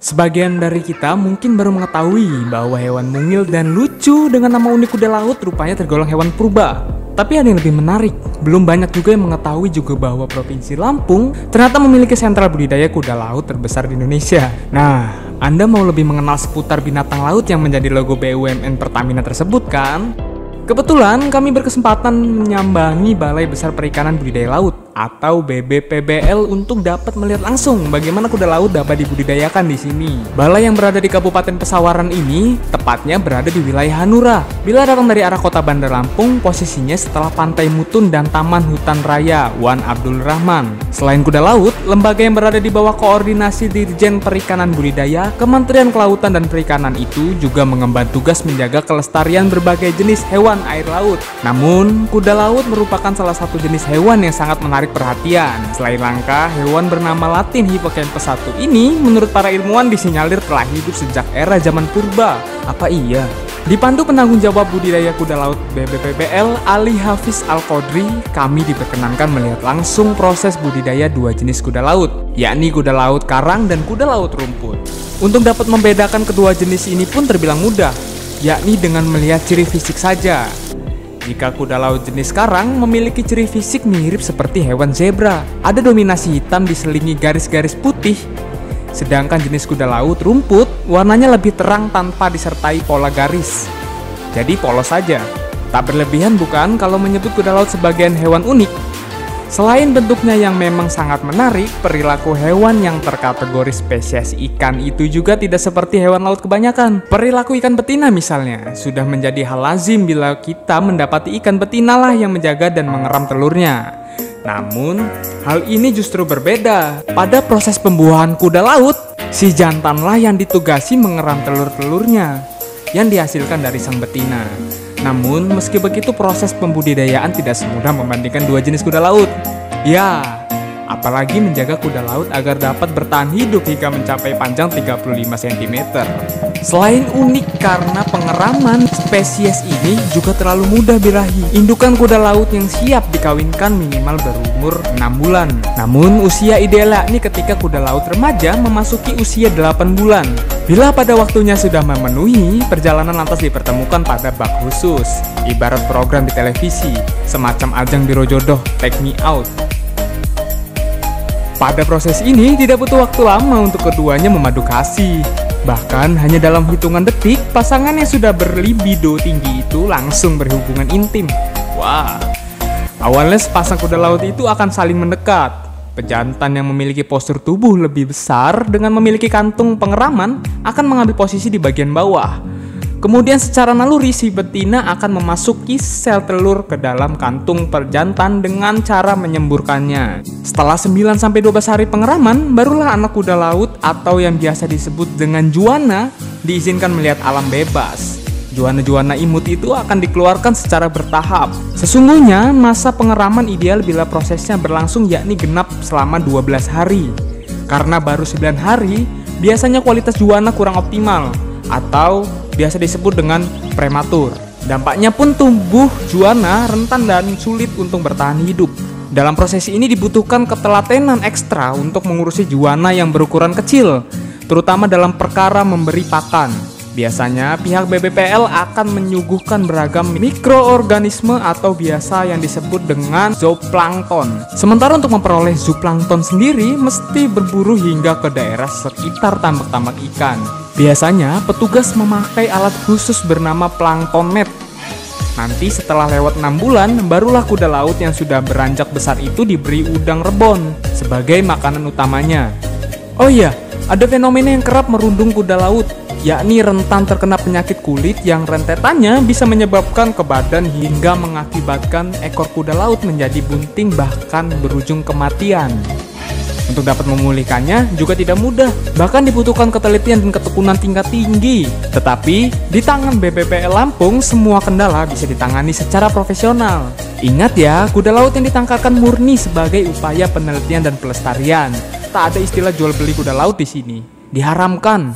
Sebagian dari kita mungkin baru mengetahui bahwa hewan mungil dan lucu dengan nama unik kuda laut rupanya tergolong hewan purba. Tapi ada yang lebih menarik, belum banyak juga yang mengetahui juga bahwa Provinsi Lampung ternyata memiliki sentral budidaya kuda laut terbesar di Indonesia. Nah, Anda mau lebih mengenal seputar binatang laut yang menjadi logo BUMN Pertamina tersebut kan? Kebetulan kami berkesempatan menyambangi Balai Besar Perikanan Budidaya Laut atau BBPBL untuk dapat melihat langsung bagaimana kuda laut dapat dibudidayakan di sini. Balai yang berada di Kabupaten Pesawaran ini tepatnya berada di wilayah Hanura. Bila datang dari arah kota Bandar Lampung, posisinya setelah Pantai Mutun dan Taman Hutan Raya Wan Abdul Rahman. Selain kuda laut, lembaga yang berada di bawah koordinasi Dirjen Perikanan Budidaya Kementerian Kelautan dan Perikanan itu juga mengemban tugas menjaga kelestarian berbagai jenis hewan air laut. Namun, kuda laut merupakan salah satu jenis hewan yang sangat menarik perhatian. Selain langka, hewan bernama Latin Hippocampus satu ini menurut para ilmuwan disinyalir telah hidup sejak era zaman purba. Apa iya? Dipandu penanggung jawab budidaya kuda laut BBPBL Ali Hafiz Al-Qodri, kami diperkenankan melihat langsung proses budidaya dua jenis kuda laut, yakni kuda laut karang dan kuda laut rumput. Untuk dapat membedakan kedua jenis ini pun terbilang mudah, yakni dengan melihat ciri fisik saja. Jika kuda laut jenis karang memiliki ciri fisik mirip seperti hewan zebra, ada dominasi hitam diselingi garis-garis putih. Sedangkan jenis kuda laut rumput warnanya lebih terang tanpa disertai pola garis. Jadi polos saja. Tak berlebihan bukan kalau menyebut kuda laut sebagai hewan unik? Selain bentuknya yang memang sangat menarik, perilaku hewan yang terkategori spesies ikan itu juga tidak seperti hewan laut kebanyakan. Perilaku ikan betina misalnya, sudah menjadi hal lazim bila kita mendapati ikan betina lah yang menjaga dan mengeram telurnya. Namun, hal ini justru berbeda. Pada proses pembuahan kuda laut, si jantanlah yang ditugasi mengeram telur-telurnya yang dihasilkan dari sang betina. Namun, meski begitu proses pembudidayaan tidak semudah membandingkan dua jenis kuda laut. Ya, apalagi menjaga kuda laut agar dapat bertahan hidup hingga mencapai panjang 35 cm. Selain unik karena pengeraman, spesies ini juga terlalu mudah birahi. Indukan kuda laut yang siap dikawinkan minimal berumur 6 bulan. Namun, usia ideal yakni ketika kuda laut remaja memasuki usia 8 bulan. Bila pada waktunya sudah memenuhi, perjalanan lantas dipertemukan pada bak khusus, ibarat program di televisi, semacam ajang biro jodoh, take me out. Pada proses ini tidak butuh waktu lama untuk keduanya memadu kasih. Bahkan hanya dalam hitungan detik, pasangan yang sudah berlibido tinggi itu langsung berhubungan intim. Wah, awalnya sepasang kuda laut itu akan saling mendekat. Pejantan yang memiliki postur tubuh lebih besar dengan memiliki kantung pengeraman akan mengambil posisi di bagian bawah. Kemudian secara naluri si betina akan memasuki sel telur ke dalam kantung perjantan dengan cara menyemburkannya. Setelah 9-12 hari pengeraman, barulah anak kuda laut atau yang biasa disebut dengan juana diizinkan melihat alam bebas. Juana-juana imut itu akan dikeluarkan secara bertahap. Sesungguhnya masa pengeraman ideal bila prosesnya berlangsung yakni genap selama 12 hari. Karena baru 9 hari, biasanya kualitas juana kurang optimal atau biasa disebut dengan prematur. Dampaknya pun tubuh juana rentan dan sulit untuk bertahan hidup. Dalam proses ini dibutuhkan ketelatenan ekstra untuk mengurusi juana yang berukuran kecil, terutama dalam perkara memberi pakan. Biasanya pihak BBPL akan menyuguhkan beragam mikroorganisme atau biasa yang disebut dengan zooplankton. Sementara untuk memperoleh zooplankton sendiri mesti berburu hingga ke daerah sekitar tambak-tambak ikan. Biasanya petugas memakai alat khusus bernama plankton net. Nanti setelah lewat 6 bulan, barulah kuda laut yang sudah beranjak besar itu diberi udang rebon sebagai makanan utamanya. Oh iya, ada fenomena yang kerap merundung kuda laut, yakni rentan terkena penyakit kulit yang rentetannya bisa menyebabkan ke badan hingga mengakibatkan ekor kuda laut menjadi bunting bahkan berujung kematian. Untuk dapat memulihkannya juga tidak mudah, bahkan dibutuhkan ketelitian dan ketekunan tingkat tinggi. Tetapi di tangan BBPL Lampung semua kendala bisa ditangani secara profesional. Ingat ya, kuda laut yang ditangkarkan murni sebagai upaya penelitian dan pelestarian. Tak ada istilah jual beli kuda laut di sini. Diharamkan.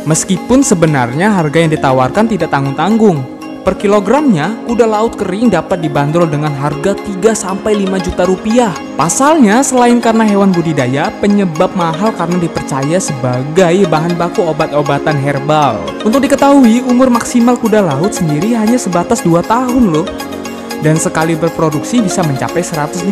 Meskipun sebenarnya harga yang ditawarkan tidak tanggung-tanggung. Per kilogramnya, kuda laut kering dapat dibanderol dengan harga 3-5 juta rupiah. Pasalnya, selain karena hewan budidaya, penyebab mahal karena dipercaya sebagai bahan baku obat-obatan herbal. Untuk diketahui, umur maksimal kuda laut sendiri hanya sebatas 2 tahun loh. Dan sekali berproduksi bisa mencapai 150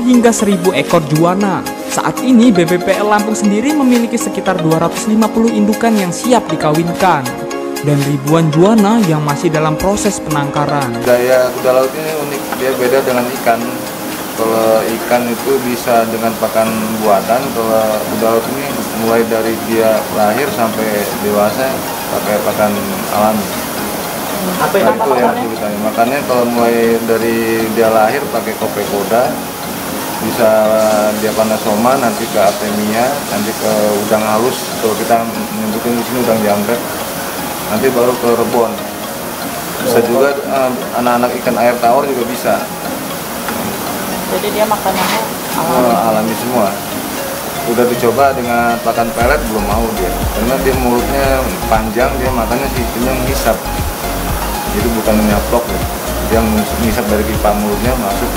hingga 1000 ekor juwana. Saat ini, BBPL Lampung sendiri memiliki sekitar 250 indukan yang siap dikawinkan. Dan ribuan juwana yang masih dalam proses penangkaran. Gaya kuda laut ini unik, dia beda dengan ikan. Kalau ikan itu bisa dengan pakan buatan, kalau kuda laut ini mulai dari dia lahir sampai dewasa pakai pakan alami. Apa yang Itu yang ceritanya. Makanya kalau mulai dari dia lahir pakai kope koda, bisa dia panasoma, nanti ke artemia, nanti ke udang halus. Kalau kita menyebutin di sini udang jangkrik. Nanti baru ke rebon. Bisa juga anak-anak ikan air tawar juga bisa. Jadi dia makanannya Alami semua. Udah dicoba dengan pakan pelet belum mau dia. Karena dia mulutnya panjang, dia makannya sistemnya menghisap. Jadi bukan nyaplok ya. Dia menghisap dari pipa mulutnya masuk